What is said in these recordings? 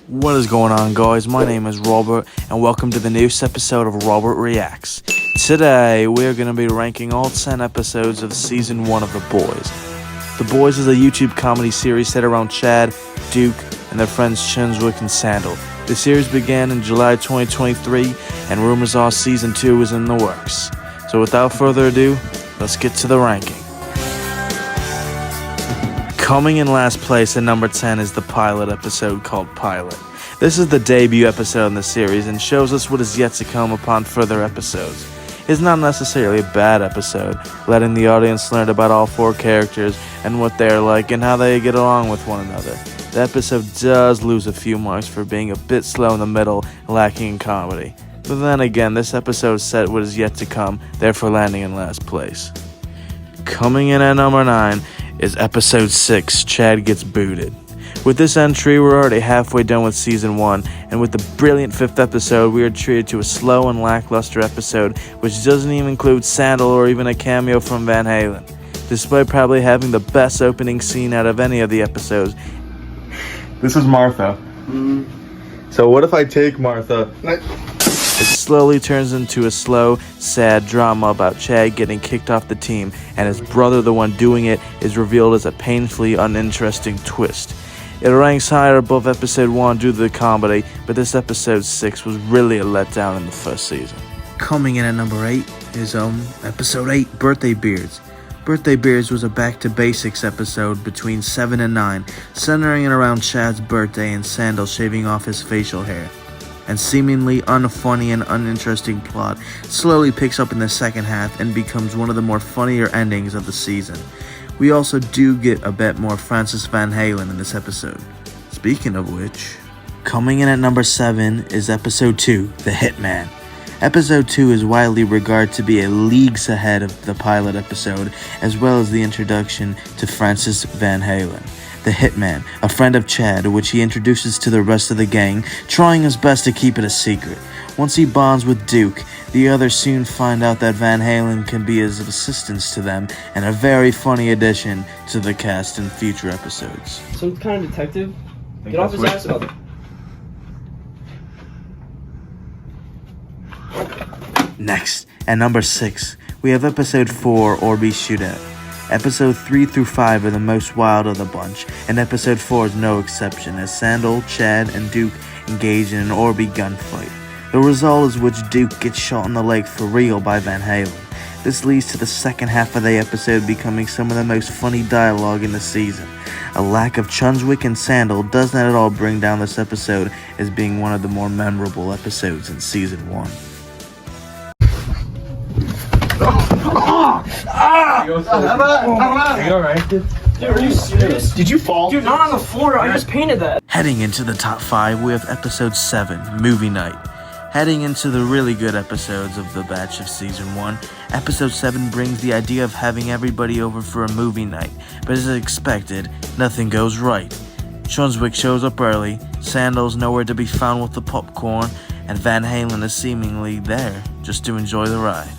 What is going on, guys? My name is Robert, and welcome to the newest episode of Robert Reacts. Today, we're going to be ranking all 10 episodes of Season 1 of The Boyz. The Boyz is a YouTube comedy series set around Chad, Duke, and their friends Chunswick and Sandal. The series began in July 2023, and rumors are Season 2 is in the works. So without further ado, let's get to the ranking. Coming in last place at number 10 is the pilot episode called Pilot. This is the debut episode in the series and shows us what is yet to come upon further episodes. It's not necessarily a bad episode, letting the audience learn about all four characters and what they are like and how they get along with one another. The episode does lose a few marks for being a bit slow in the middle and lacking in comedy. But then again, this episode set what is yet to come, therefore landing in last place. Coming in at number 9 is episode 6, Chad Gets Booted. With this entry, we're already halfway done with season 1, and with the brilliant 5th episode, we are treated to a slow and lackluster episode, which doesn't even include Sandal or even a cameo from Van Halen. Despite probably having the best opening scene out of any of the episodes. This is Martha. So what if I take Martha? It slowly turns into a slow, sad drama about Chad getting kicked off the team, and his brother, the one doing it, is revealed as a painfully uninteresting twist. It ranks higher above episode 1 due to the comedy, but this episode 6 was really a letdown in the first season. Coming in at number 8 is episode 8, Birthday Beards. Birthday Beards was a back-to-basics episode between 7 and 9, centering it around Chad's birthday and Sandal shaving off his facial hair. And seemingly unfunny and uninteresting plot slowly picks up in the second half and becomes one of the more funnier endings of the season. We also do get a bit more Francis Van Halen in this episode. Speaking of which, coming in at number 7 is episode 2, The Hitman. Episode 2 is widely regarded to be leagues ahead of the pilot episode, as well as the introduction to Francis Van Halen, the Hitman, a friend of Chad, which he introduces to the rest of the gang, trying his best to keep it a secret. Once he bonds with Duke, the others soon find out that Van Halen can be his assistance to them, and a very funny addition to the cast in future episodes. Some kind of detective? Get off his ass about it. Next, at number 6, we have episode 4, Orby Shootout. Episode 3 through 5 are the most wild of the bunch, and episode 4 is no exception, as Sandal, Chad, and Duke engage in an Orby gunfight. The result is which Duke gets shot in the leg for real by Van Halen. This leads to the second half of the episode becoming some of the most funny dialogue in the season. A lack of Chunswick and Sandal does not at all bring down this episode as being one of the more memorable episodes in season 1. Are you alright? Dude, are you serious? Did you fall? Dude, not on the floor. I just painted that. Heading into the top 5, we have episode 7, Movie Night. Heading into the really good episodes of the batch of season 1, episode 7 brings the idea of having everybody over for a movie night, but as expected, nothing goes right. Chunswick shows up early, Sandal's nowhere to be found with the popcorn, and Van Halen is seemingly there just to enjoy the ride.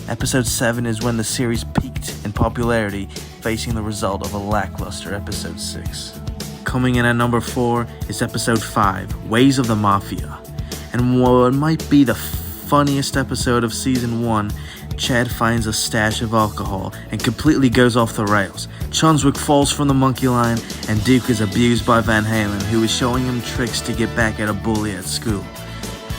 Episode 7 is when the series peaked in popularity, facing the result of a lackluster episode 6. Coming in at number 4 is episode 5, Ways of the Mafia. And what might be the funniest episode of season 1, Chad finds a stash of alcohol and completely goes off the rails. Chunswick falls from the monkey line, and Duke is abused by Van Halen, who is showing him tricks to get back at a bully at school.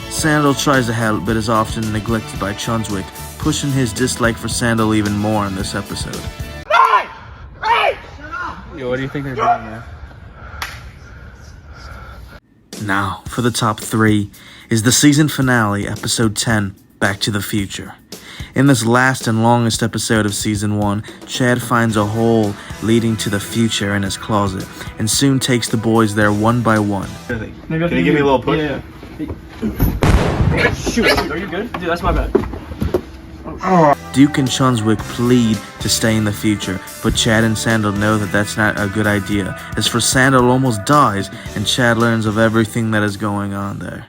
Sandal tries to help, but is often neglected by Chunswick, pushing his dislike for Sandal even more in this episode. Hey! Yo, what do you think they're doing, man? Now, for the top 3, is the season finale, episode 10, Back to the Future. In this last and longest episode of season 1, Chad finds a hole leading to the future in his closet, and soon takes the boys there one by one. Can you give me a little push? Yeah. Shoot, are you good? Dude, that's my bad. Duke and Chunswick plead to stay in the future, but Chad and Sandal know that that's not a good idea, as for Sandal almost dies, and Chad learns of everything that is going on there.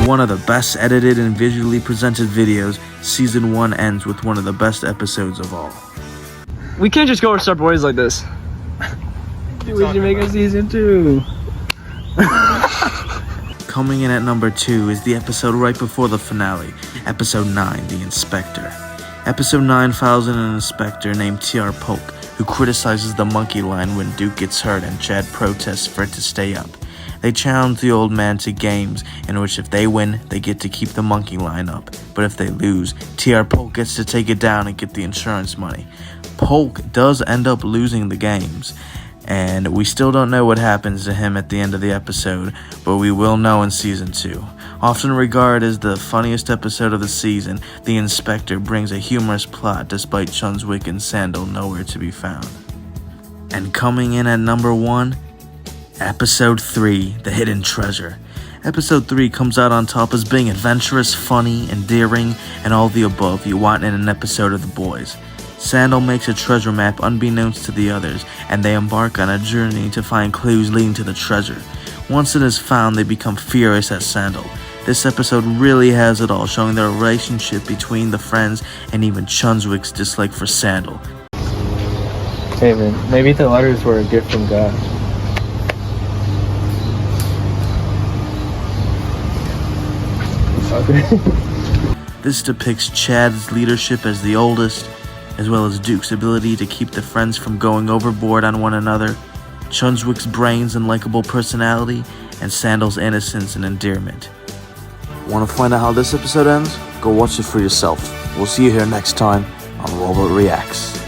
One of the best edited and visually presented videos, season 1 ends with one of the best episodes of all. We can't just go and start Boys like this. Dude, we should make a season 2. Coming in at number 2 is the episode right before the finale, episode 9, The Inspector. Episode 9 follows an inspector named T.R. Polk, who criticizes the monkey line when Duke gets hurt and Chad protests for it to stay up. They challenge the old man to games in which if they win, they get to keep the monkey line up. But if they lose, T.R. Polk gets to take it down and get the insurance money. Polk does end up losing the games, and we still don't know what happens to him at the end of the episode, but we will know in season 2. Often regarded as the funniest episode of the season, The Inspector brings a humorous plot despite Chunswick and Sandal nowhere to be found. And coming in at number 1, Episode 3, The Hidden Treasure. Episode 3 comes out on top as being adventurous, funny, endearing, and all the above you want in an episode of The Boys. Sandal makes a treasure map unbeknownst to the others, and they embark on a journey to find clues leading to the treasure. Once it is found, they become furious at Sandal. This episode really has it all, showing the relationship between the friends and even Chunswick's dislike for Sandal. Hey man, maybe the letters were a gift from God. This depicts Chad's leadership as the oldest, as well as Duke's ability to keep the friends from going overboard on one another, Chunswick's brains and likable personality, and Sandal's innocence and endearment. Want to find out how this episode ends? Go watch it for yourself. We'll see you here next time on Robot Reacts.